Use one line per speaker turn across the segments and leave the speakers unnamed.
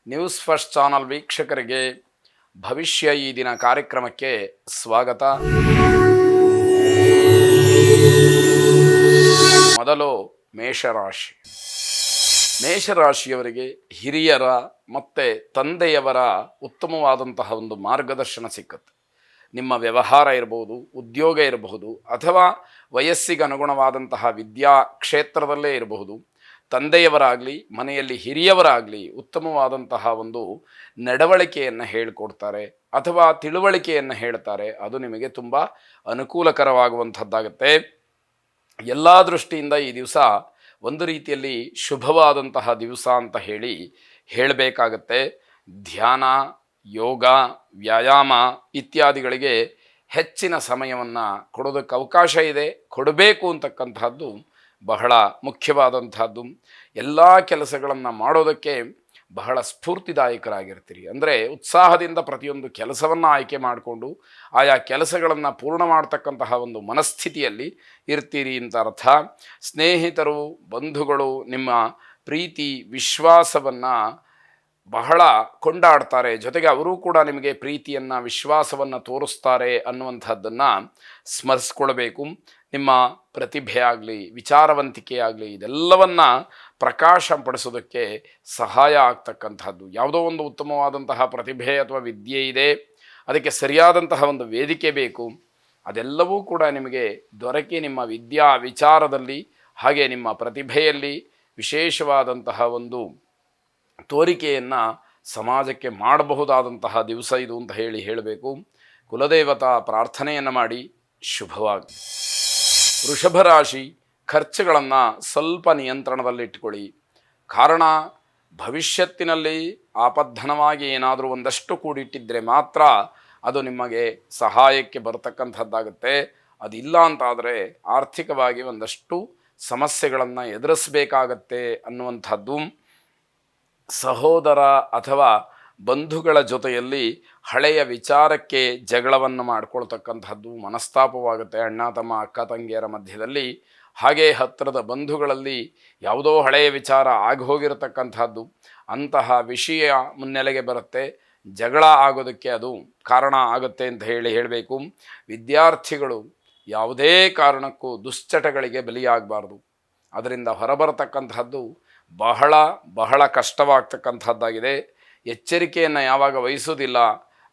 News first channel ವೀಕ್ಷಕರಿಗೆ ಭವಿಷ್ಯ ಈ ದಿನ ಕಾರ್ಯಕ್ರಮಕ್ಕೆ ಸ್ವಾಗತ. ಮೊದಲು ಮೇಷರಾಶಿ. ಮೇಷರಾಶಿಯವರಿಗೆ ಹಿರಿಯರ ಮತ್ತು ತಂದೆಯವರ ಉತ್ತಮವಾದಂತಹ ಒಂದು ಮಾರ್ಗದರ್ಶನ ಸಿಕ್ಕುತ್ತೆ. ನಿಮ್ಮ ವ್ಯವಹಾರ ಇರಬಹುದು, ಉದ್ಯೋಗ ಇರಬಹುದು, ಅಥವಾ ವಯಸ್ಸಿಗೆ ಅನುಗುಣವಾದಂತಹ ವಿದ್ಯಾ ಕ್ಷೇತ್ರದಲ್ಲೇ ಇರಬಹುದು. ತಂದೆಯವರಾಗಲಿ ಮನೆಯಲ್ಲಿ ಹಿರಿಯವರಾಗಲಿ ಉತ್ತಮವಾದಂತಹ ಒಂದು ನಡವಳಿಕೆಯನ್ನು ಹೇಳಿಕೊಡ್ತಾರೆ ಅಥವಾ ತಿಳುವಳಿಕೆಯನ್ನು ಹೇಳ್ತಾರೆ. ಅದು ನಿಮಗೆ ತುಂಬ ಅನುಕೂಲಕರವಾಗುವಂಥದ್ದಾಗುತ್ತೆ. ಎಲ್ಲ ದೃಷ್ಟಿಯಿಂದ ಈ ದಿವಸ ಒಂದು ರೀತಿಯಲ್ಲಿ ಶುಭವಾದಂತಹ ದಿವಸ ಅಂತ ಹೇಳಬೇಕಾಗತ್ತೆ. ಧ್ಯಾನ, ಯೋಗ, ವ್ಯಾಯಾಮ ಇತ್ಯಾದಿಗಳಿಗೆ ಹೆಚ್ಚಿನ ಸಮಯವನ್ನು ಕೊಡೋದಕ್ಕೆ ಅವಕಾಶ ಇದೆ, ಕೊಡಬೇಕು ಅಂತಕ್ಕಂಥದ್ದು ಬಹಳ ಮುಖ್ಯವಾದಂಥದ್ದು. ಎಲ್ಲ ಕೆಲಸಗಳನ್ನು ಮಾಡೋದಕ್ಕೆ ಬಹಳ ಸ್ಫೂರ್ತಿದಾಯಕರಾಗಿರ್ತೀರಿ. ಅಂದರೆ ಉತ್ಸಾಹದಿಂದ ಪ್ರತಿಯೊಂದು ಕೆಲಸವನ್ನು ಆಯ್ಕೆ ಮಾಡಿಕೊಂಡು ಆಯಾ ಕೆಲಸಗಳನ್ನು ಪೂರ್ಣ ಮಾಡ್ತಕ್ಕಂತಹ ಒಂದು ಮನಸ್ಥಿತಿಯಲ್ಲಿ ಇರ್ತೀರಿ ಅಂತ ಅರ್ಥ. ಸ್ನೇಹಿತರು, ಬಂಧುಗಳು ನಿಮ್ಮ ಪ್ರೀತಿ ವಿಶ್ವಾಸವನ್ನು ಬಹಳ ಕೊಂಡಾಡ್ತಾರೆ. ಜೊತೆಗೆ ಅವರು ಕೂಡ ನಿಮಗೆ ಪ್ರೀತಿಯನ್ನು ವಿಶ್ವಾಸವನ್ನು ತೋರಿಸ್ತಾರೆ ಅನ್ನುವಂಥದ್ದನ್ನು ಸ್ಮರಿಸ್ಕೊಳ್ಬೇಕು. ನಿಮ್ಮ ಪ್ರತಿಭೆ ಆಗಲಿ, ವಿಚಾರವಂತಿಕೆ ಆಗಲಿ, ಇದೆಲ್ಲವನ್ನು ಪ್ರಕಾಶಪಡಿಸೋದಕ್ಕೆ ಸಹಾಯ ಆಗ್ತಕ್ಕಂಥದ್ದು. ಯಾವುದೋ ಒಂದು ಉತ್ತಮವಾದಂತಹ ಪ್ರತಿಭೆ ಅಥವಾ ವಿದ್ಯೆ ಇದೆ, ಅದಕ್ಕೆ ಸರಿಯಾದಂತಹ ಒಂದು ವೇದಿಕೆ ಬೇಕು. ಅದೆಲ್ಲವೂ ಕೂಡ ನಿಮಗೆ ದೊರಕಿ ನಿಮ್ಮ ವಿದ್ಯಾ ವಿಚಾರದಲ್ಲಿ ಹಾಗೆ ನಿಮ್ಮ ಪ್ರತಿಭೆಯಲ್ಲಿ ವಿಶೇಷವಾದಂತಹ ಒಂದು ತೋರಿಕೆಯನ್ನು ಸಮಾಜಕ್ಕೆ ಮಾಡಬಹುದಾದಂತಹ ದಿವಸ ಇದು ಅಂತ ಹೇಳಬೇಕು. ಕುಲದೇವತಾ ಪ್ರಾರ್ಥನೆಯನ್ನು ಮಾಡಿ ಶುಭವಾಗಲಿ. ವೃಷಭ ರಾಶಿ. ಖರ್ಚುಗಳನ್ನು ಸ್ವಲ್ಪ ನಿಯಂತ್ರಣದಲ್ಲಿಟ್ಟುಕೊಳ್ಳಿ. ಕಾರಣ, ಭವಿಷ್ಯತ್ತಿನಲ್ಲಿ ಆಪದ್ಧನವಾಗಿ ಏನಾದರೂ ಒಂದಷ್ಟು ಕೂಡಿಟ್ಟಿದ್ದರೆ ಮಾತ್ರ ಅದು ನಿಮಗೆ ಸಹಾಯಕ್ಕೆ ಬರತಕ್ಕಂಥದ್ದಾಗುತ್ತೆ. ಅದಿಲ್ಲ ಅಂತಾದರೆ ಆರ್ಥಿಕವಾಗಿ ಒಂದಷ್ಟು ಸಮಸ್ಯೆಗಳನ್ನು ಎದುರಿಸಬೇಕಾಗತ್ತೆ ಅನ್ನುವಂಥದ್ದು. ಸಹೋದರ ಅಥವಾ ಬಂಧುಗಳ ಜೊತೆಯಲ್ಲಿ ಹಳೆಯ ವಿಚಾರಕ್ಕೆ ಜಗಳವನ್ನು ಮಾಡ್ಕೊಳ್ತಕ್ಕಂಥದ್ದು ಮನಸ್ತಾಪವಾಗುತ್ತೆ. ಅಣ್ಣ ತಮ್ಮ, ಅಕ್ಕ ತಂಗಿಯರ ಮಧ್ಯದಲ್ಲಿ, ಹಾಗೆ ಹತ್ತಿರದ ಬಂಧುಗಳಲ್ಲಿ ಯಾವುದೋ ಹಳೆಯ ವಿಚಾರ ಆಗಿ ಹೋಗಿರತಕ್ಕಂಥದ್ದು, ಅಂತಹ ವಿಷಯ ಮುನ್ನೆಲೆಗೆ ಬರುತ್ತೆ. ಜಗಳ ಆಗೋದಕ್ಕೆ ಅದು ಕಾರಣ ಆಗುತ್ತೆ ಅಂತ ಹೇಳಬೇಕು. ವಿದ್ಯಾರ್ಥಿಗಳು ಯಾವುದೇ ಕಾರಣಕ್ಕೂ ದುಶ್ಚಟಗಳಿಗೆ ಬಲಿಯಾಗಬಾರ್ದು. ಅದರಿಂದ ಹೊರಬರತಕ್ಕಂಥದ್ದು ಬಹಳ ಬಹಳ ಕಷ್ಟವಾಗ್ತಕ್ಕಂಥದ್ದಾಗಿದೆ. ಎಚ್ಚರಿಕೆಯನ್ನು ಯಾವಾಗ ವಹಿಸೋದಿಲ್ಲ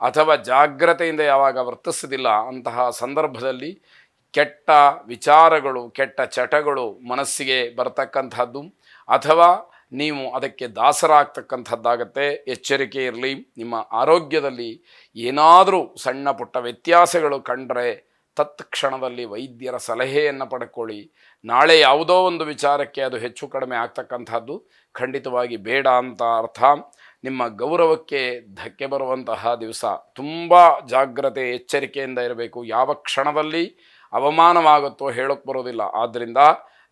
ಅಥವಾ ಜಾಗ್ರತೆಯಿಂದ ಯಾವಾಗ ವರ್ತಿಸೋದಿಲ್ಲ, ಅಂತಹ ಸಂದರ್ಭದಲ್ಲಿ ಕೆಟ್ಟ ವಿಚಾರಗಳು, ಕೆಟ್ಟ ಚಟಗಳು ಮನಸ್ಸಿಗೆ ಬರ್ತಕ್ಕಂಥದ್ದು ಅಥವಾ ನೀವು ಅದಕ್ಕೆ ದಾಸರಾಗ್ತಕ್ಕಂಥದ್ದಾಗತ್ತೆ. ಎಚ್ಚರಿಕೆ ಇರಲಿ. ನಿಮ್ಮ ಆರೋಗ್ಯದಲ್ಲಿ ಏನಾದರೂ ಸಣ್ಣ ಪುಟ್ಟ ವ್ಯತ್ಯಾಸಗಳು ಕಂಡರೆ ತತ್ಕ್ಷಣದಲ್ಲಿ ವೈದ್ಯರ ಸಲಹೆಯನ್ನು ಪಡ್ಕೊಳ್ಳಿ. ನಾಳೆ ಯಾವುದೋ ಒಂದು ವಿಚಾರಕ್ಕೆ ಅದು ಹೆಚ್ಚು ಕಡಿಮೆ ಆಗ್ತಕ್ಕಂಥದ್ದು ಖಂಡಿತವಾಗಿ ಬೇಡ ಅಂತ ಅರ್ಥ. ನಿಮ್ಮ ಗೌರವಕ್ಕೆ ಧಕ್ಕೆ ಬರುವಂತಹ ದಿವಸ. ತುಂಬ ಜಾಗ್ರತೆ, ಎಚ್ಚರಿಕೆಯಿಂದ ಇರಬೇಕು. ಯಾವ ಕ್ಷಣದಲ್ಲಿ ಅವಮಾನವಾಗುತ್ತೋ ಹೇಳೋಕ್ಕೆ ಬರೋದಿಲ್ಲ. ಆದ್ದರಿಂದ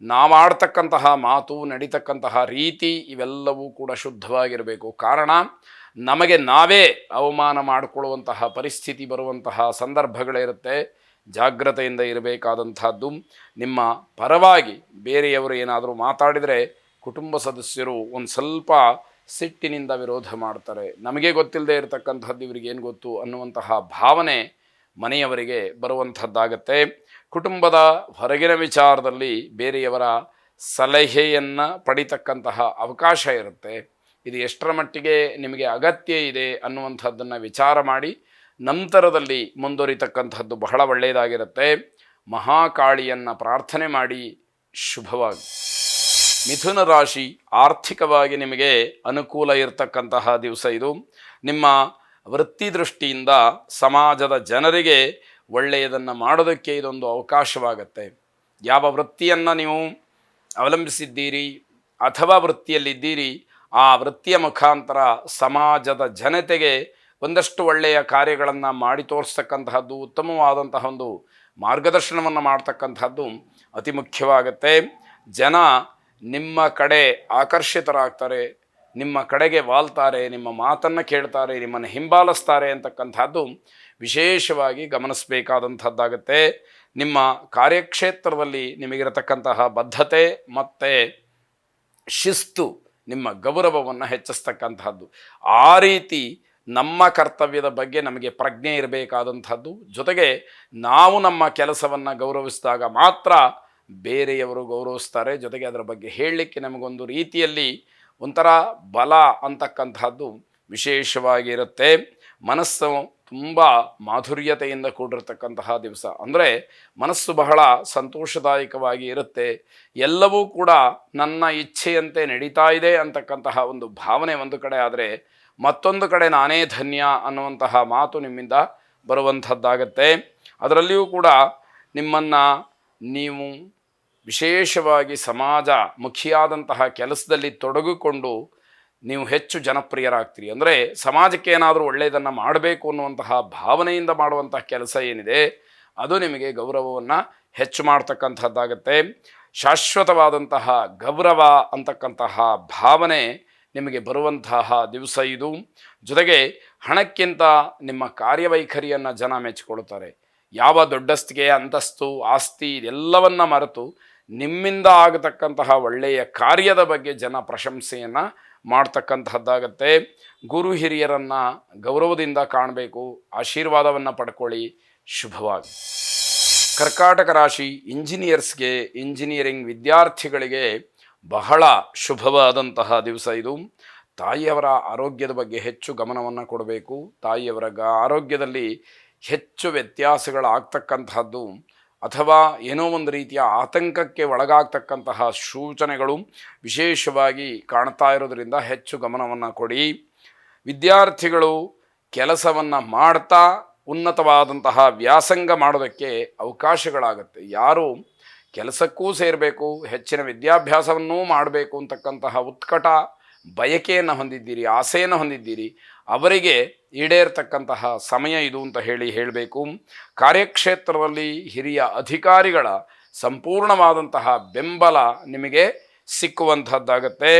ನಾವಾಡ್ತಕ್ಕಂತಹ ಮಾತು, ನಡೀತಕ್ಕಂತಹ ರೀತಿ ಇವೆಲ್ಲವೂ ಕೂಡ ಶುದ್ಧವಾಗಿರಬೇಕು. ಕಾರಣ, ನಮಗೆ ನಾವೇ ಅವಮಾನ ಮಾಡಿಕೊಳ್ಳುವಂತಹ ಪರಿಸ್ಥಿತಿ ಬರುವಂತಹ ಸಂದರ್ಭಗಳಿರುತ್ತೆ. ಜಾಗ್ರತೆಯಿಂದ ಇರಬೇಕಾದಂಥದ್ದು. ನಿಮ್ಮ ಪರವಾಗಿ ಬೇರೆಯವರು ಏನಾದರೂ ಮಾತಾಡಿದರೆ ಕುಟುಂಬ ಸದಸ್ಯರು ಒಂದು ಸ್ವಲ್ಪ ಸಿಟ್ಟಿನಿಂದ ವಿರೋಧ ಮಾಡ್ತಾರೆ. ನಮಗೆ ಗೊತ್ತಿಲ್ಲದೆ ಇರತಕ್ಕಂಥದ್ದು ಇವರಿಗೇನು ಗೊತ್ತು ಅನ್ನುವಂತಹ ಭಾವನೆ ಮನೆಯವರಿಗೆ ಬರುವಂಥದ್ದಾಗತ್ತೆ. ಕುಟುಂಬದ ಹೊರಗಿನ ವಿಚಾರದಲ್ಲಿ ಬೇರೆಯವರ ಸಲಹೆಯನ್ನು ಪಡಿತಕ್ಕಂತಹ ಅವಕಾಶ ಇರುತ್ತೆ. ಇದು ಎಷ್ಟರ ಮಟ್ಟಿಗೆ ನಿಮಗೆ ಅಗತ್ಯ ಇದೆ ಅನ್ನುವಂಥದ್ದನ್ನು ವಿಚಾರ ಮಾಡಿ ನಂತರದಲ್ಲಿ ಮುಂದುವರಿತಕ್ಕಂಥದ್ದು ಬಹಳ ಒಳ್ಳೆಯದಾಗಿರುತ್ತೆ. ಮಹಾಕಾಳಿಯನ್ನು ಪ್ರಾರ್ಥನೆ ಮಾಡಿ ಶುಭವಾಗಿ. ಮಿಥುನ ರಾಶಿ. ಆರ್ಥಿಕವಾಗಿ ನಿಮಗೆ ಅನುಕೂಲ ಇರತಕ್ಕಂತಹ ದಿವಸ ಇದು. ನಿಮ್ಮ ವೃತ್ತಿ ದೃಷ್ಟಿಯಿಂದ ಸಮಾಜದ ಜನರಿಗೆ ಒಳ್ಳೆಯದನ್ನು ಮಾಡೋದಕ್ಕೆ ಇದೊಂದು ಅವಕಾಶವಾಗತ್ತೆ. ಯಾವ ವೃತ್ತಿಯನ್ನು ನೀವು ಅವಲಂಬಿಸಿದ್ದೀರಿ ಅಥವಾ ವೃತ್ತಿಯಲ್ಲಿದ್ದೀರಿ, ಆ ವೃತ್ತಿಯ ಮುಖಾಂತರ ಸಮಾಜದ ಜನತೆಗೆ ಒಂದಷ್ಟು ಒಳ್ಳೆಯ ಕಾರ್ಯಗಳನ್ನು ಮಾಡಿ ತೋರಿಸ್ತಕ್ಕಂತಹದ್ದು, ಉತ್ತಮವಾದಂತಹ ಒಂದು ಮಾರ್ಗದರ್ಶನವನ್ನು ಮಾಡ್ತಕ್ಕಂಥದ್ದು ಅತಿ ಮುಖ್ಯವಾಗುತ್ತೆ. ಜನ ನಿಮ್ಮ ಕಡೆ ಆಕರ್ಷಿತರಾಗ್ತಾರೆ, ನಿಮ್ಮ ಕಡೆಗೆ ವಾಲ್ತಾರೆ, ನಿಮ್ಮ ಮಾತನ್ನು ಕೇಳ್ತಾರೆ, ನಿಮ್ಮನ್ನು ಹಿಂಬಾಲಿಸ್ತಾರೆ ಅಂತಕ್ಕಂಥದ್ದು ವಿಶೇಷವಾಗಿ ಗಮನಿಸಬೇಕಾದಂಥದ್ದಾಗತ್ತೆ. ನಿಮ್ಮ ಕಾರ್ಯಕ್ಷೇತ್ರದಲ್ಲಿ ನಿಮಗಿರತಕ್ಕಂತಹ ಬದ್ಧತೆ ಮತ್ತು ಶಿಸ್ತು ನಿಮ್ಮ ಗೌರವವನ್ನು ಹೆಚ್ಚಿಸ್ತಕ್ಕಂಥದ್ದು. ಆ ರೀತಿ ನಮ್ಮ ಕರ್ತವ್ಯದ ಬಗ್ಗೆ ನಮಗೆ ಪ್ರಜ್ಞೆ ಇರಬೇಕಾದಂಥದ್ದು. ಜೊತೆಗೆ ನಾವು ನಮ್ಮ ಕೆಲಸವನ್ನು ಗೌರವಿಸಿದಾಗ ಮಾತ್ರ ಬೇರೆಯವರು ಗೌರವಿಸ್ತಾರೆ. ಜೊತೆಗೆ ಅದರ ಬಗ್ಗೆ ಹೇಳಲಿಕ್ಕೆ ನಮಗೊಂದು ರೀತಿಯಲ್ಲಿ ಒಂಥರ ಬಲ ಅಂತಕ್ಕಂಥದ್ದು ವಿಶೇಷವಾಗಿರುತ್ತೆ. ಮನಸ್ಸು ತುಂಬ ಮಾಧುರ್ಯತೆಯಿಂದ ಕೂಡಿರತಕ್ಕಂತಹ ದಿವಸ. ಅಂದರೆ ಮನಸ್ಸು ಬಹಳ ಸಂತೋಷದಾಯಕವಾಗಿ ಇರುತ್ತೆ. ಎಲ್ಲವೂ ಕೂಡ ನನ್ನ ಇಚ್ಛೆಯಂತೆ ನಡೀತಾ ಇದೆ ಅಂತಕ್ಕಂತಹ ಒಂದು ಭಾವನೆ ಒಂದು ಕಡೆ ಆದರೆ, ಮತ್ತೊಂದು ಕಡೆ ನಾನೇ ಧನ್ಯ ಅನ್ನುವಂತಹ ಮಾತು ನಿಮ್ಮಿಂದ ಬರುವಂಥದ್ದಾಗತ್ತೆ. ಅದರಲ್ಲಿಯೂ ಕೂಡ ನಿಮ್ಮನ್ನು ನೀವು ವಿಶೇಷವಾಗಿ ಸಮಾಜ ಮುಖಿಯಾದಂತಹ ಕೆಲಸದಲ್ಲಿ ತೊಡಗಿಕೊಂಡು ನೀವು ಹೆಚ್ಚು ಜನಪ್ರಿಯರಾಗ್ತೀರಿ. ಅಂದರೆ ಸಮಾಜಕ್ಕೆ ಏನಾದರೂ ಒಳ್ಳೆಯದನ್ನು ಮಾಡಬೇಕು ಅನ್ನುವಂತಹ ಭಾವನೆಯಿಂದ ಮಾಡುವಂತಹ ಕೆಲಸ ಏನಿದೆ ಅದು ನಿಮಗೆ ಗೌರವವನ್ನು ಹೆಚ್ಚು ಮಾಡ್ತಕ್ಕಂಥದ್ದಾಗತ್ತೆ. ಶಾಶ್ವತವಾದಂತಹ ಗೌರವ ಅಂತಕ್ಕಂತಹ ಭಾವನೆ ನಿಮಗೆ ಬರುವಂತಹ ದಿವಸ ಇದು. ಜೊತೆಗೆ ಹಣಕ್ಕಿಂತ ನಿಮ್ಮ ಕಾರ್ಯವೈಖರಿಯನ್ನು ಜನ ಮೆಚ್ಚಿಕೊಳ್ತಾರೆ. ಯಾವ ದೊಡ್ಡಸ್ತಿಗೆ ಅಂತಸ್ತು ಆಸ್ತಿ ಇದೆಲ್ಲವನ್ನ ಮರೆತು ನಿಮ್ಮಿಂದ ಆಗತಕ್ಕಂತಹ ಒಳ್ಳೆಯ ಕಾರ್ಯದ ಬಗ್ಗೆ ಜನ ಪ್ರಶಂಸೆಯನ್ನು ಮಾಡ್ತಕ್ಕಂತಹದ್ದಾಗತ್ತೆ. ಗುರು ಹಿರಿಯರನ್ನು ಗೌರವದಿಂದ ಕಾಣಬೇಕು, ಆಶೀರ್ವಾದವನ್ನು ಪಡ್ಕೊಳ್ಳಿ. ಶುಭವಾಗಿ. ಕರ್ಕಾಟಕ ರಾಶಿ ಇಂಜಿನಿಯರ್ಸ್ಗೆ, ಇಂಜಿನಿಯರಿಂಗ್ ವಿದ್ಯಾರ್ಥಿಗಳಿಗೆ ಬಹಳ ಶುಭವಾದಂತಹ ದಿವಸ ಇದು. ತಾಯಿಯವರ ಆರೋಗ್ಯದ ಬಗ್ಗೆ ಹೆಚ್ಚು ಗಮನವನ್ನು ಕೊಡಬೇಕು. ತಾಯಿಯವರ ಆರೋಗ್ಯದಲ್ಲಿ ಹೆಚ್ಚು ವ್ಯತ್ಯಾಸಗಳಾಗ್ತಕ್ಕಂತಹದ್ದು ಅಥವಾ ಏನೋ ಒಂದು ರೀತಿಯ ಆತಂಕಕ್ಕೆ ಒಳಗಾಗ್ತಕ್ಕಂತಹ ಸೂಚನೆಗಳು ವಿಶೇಷವಾಗಿ ಕಾಣ್ತಾ ಇರೋದರಿಂದ ಹೆಚ್ಚು ಗಮನವನ್ನು ಕೊಡಿ. ವಿದ್ಯಾರ್ಥಿಗಳು ಕೆಲಸವನ್ನು ಮಾಡ್ತಾ ಉನ್ನತವಾದಂತಹ ವ್ಯಾಸಂಗ ಮಾಡೋದಕ್ಕೆ ಅವಕಾಶಗಳಾಗುತ್ತೆ. ಯಾರು ಕೆಲಸಕ್ಕೂ ಸೇರಬೇಕು, ಹೆಚ್ಚಿನ ವಿದ್ಯಾಭ್ಯಾಸವನ್ನೂ ಮಾಡಬೇಕು ಅಂತಕ್ಕಂತಹ ಉತ್ಕಟ ಬಯಕೆಯನ್ನು ಹೊಂದಿದ್ದೀರಿ, ಆಸೆಯನ್ನು ಹೊಂದಿದ್ದೀರಿ, ಅವರಿಗೆ ಈಡೇರ್ತಕ್ಕಂತಹ ಸಮಯ ಇದು ಅಂತ ಹೇಳಬೇಕು. ಕಾರ್ಯಕ್ಷೇತ್ರದಲ್ಲಿ ಹಿರಿಯ ಅಧಿಕಾರಿಗಳ ಸಂಪೂರ್ಣವಾದಂತಹ ಬೆಂಬಲ ನಿಮಗೆ ಸಿಕ್ಕುವಂಥದ್ದಾಗತ್ತೆ.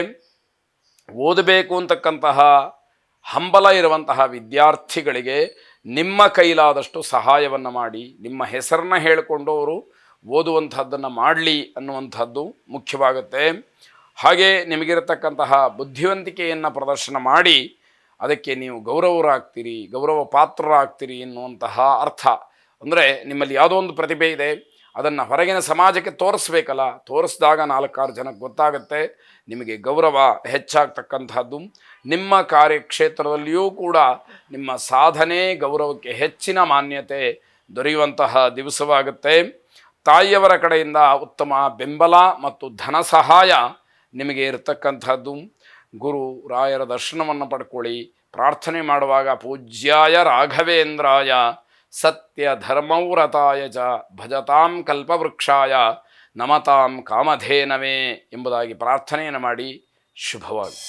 ಓದಬೇಕು ಅಂತಕ್ಕಂತಹ ಹಂಬಲ ಇರುವಂತಹ ವಿದ್ಯಾರ್ಥಿಗಳಿಗೆ ನಿಮ್ಮ ಕೈಲಾದಷ್ಟು ಸಹಾಯವನ್ನು ಮಾಡಿ, ನಿಮ್ಮ ಹೆಸರನ್ನ ಹೇಳಿಕೊಂಡು ಅವರು ಓದುವಂಥದ್ದನ್ನು ಮಾಡಲಿ ಅನ್ನುವಂಥದ್ದು ಮುಖ್ಯವಾಗುತ್ತೆ. ಹಾಗೆ ನಿಮಗಿರತಕ್ಕಂತಹ ಬುದ್ಧಿವಂತಿಕೆಯನ್ನು ಪ್ರದರ್ಶನ ಮಾಡಿ ಅದಕ್ಕೆ ನೀವು ಗೌರವರಾಗ್ತೀರಿ, ಗೌರವ ಪಾತ್ರರಾಗ್ತೀರಿ ಎನ್ನುವಂತಹ ಅರ್ಥ. ಅಂದರೆ ನಿಮ್ಮಲ್ಲಿ ಯಾವುದೋ ಒಂದು ಪ್ರತಿಭೆ ಇದೆ, ಅದನ್ನು ಹೊರಗಿನ ಸಮಾಜಕ್ಕೆ ತೋರಿಸ್ಬೇಕಲ್ಲ, ತೋರಿಸಿದಾಗ 4-6 ಜನಕ್ಕೆ ಗೊತ್ತಾಗುತ್ತೆ, ನಿಮಗೆ ಗೌರವ ಹೆಚ್ಚಾಗ್ತಕ್ಕಂಥದ್ದು. ನಿಮ್ಮ ಕಾರ್ಯಕ್ಷೇತ್ರದಲ್ಲಿಯೂ ಕೂಡ ನಿಮ್ಮ ಸಾಧನೆ ಗೌರವಕ್ಕೆ ಹೆಚ್ಚಿನ ಮಾನ್ಯತೆ ದೊರೆಯುವಂತಹ ದಿವಸವಾಗುತ್ತೆ. ತಾಯಿಯವರ ಕಡೆಯಿಂದ ಉತ್ತಮ ಬೆಂಬಲ ಮತ್ತು ಧನ ಸಹಾಯ ನಿಮಗೆ ಇರತಕ್ಕಂಥದ್ದು. ಗುರು ರಾಯರ ದರ್ಶನವನ್ನು ಪಡ್ಕೊಳ್ಳಿ. ಪ್ರಾರ್ಥನೆ ಮಾಡುವಾಗ ಪೂಜ್ಯಾಯ ರಾಘವೇಂದ್ರಾಯ ಸತ್ಯ ಧರ್ಮವ್ರತಾಯ ಚ ಭಜತಾಂ ಕಲ್ಪವೃಕ್ಷಾಯ ನಮತಾಂ ಕಾಮಧೇನವೇ ಎಂಬುದಾಗಿ ಪ್ರಾರ್ಥನೆಯನ್ನು ಮಾಡಿ. ಶುಭವಾಗಿ.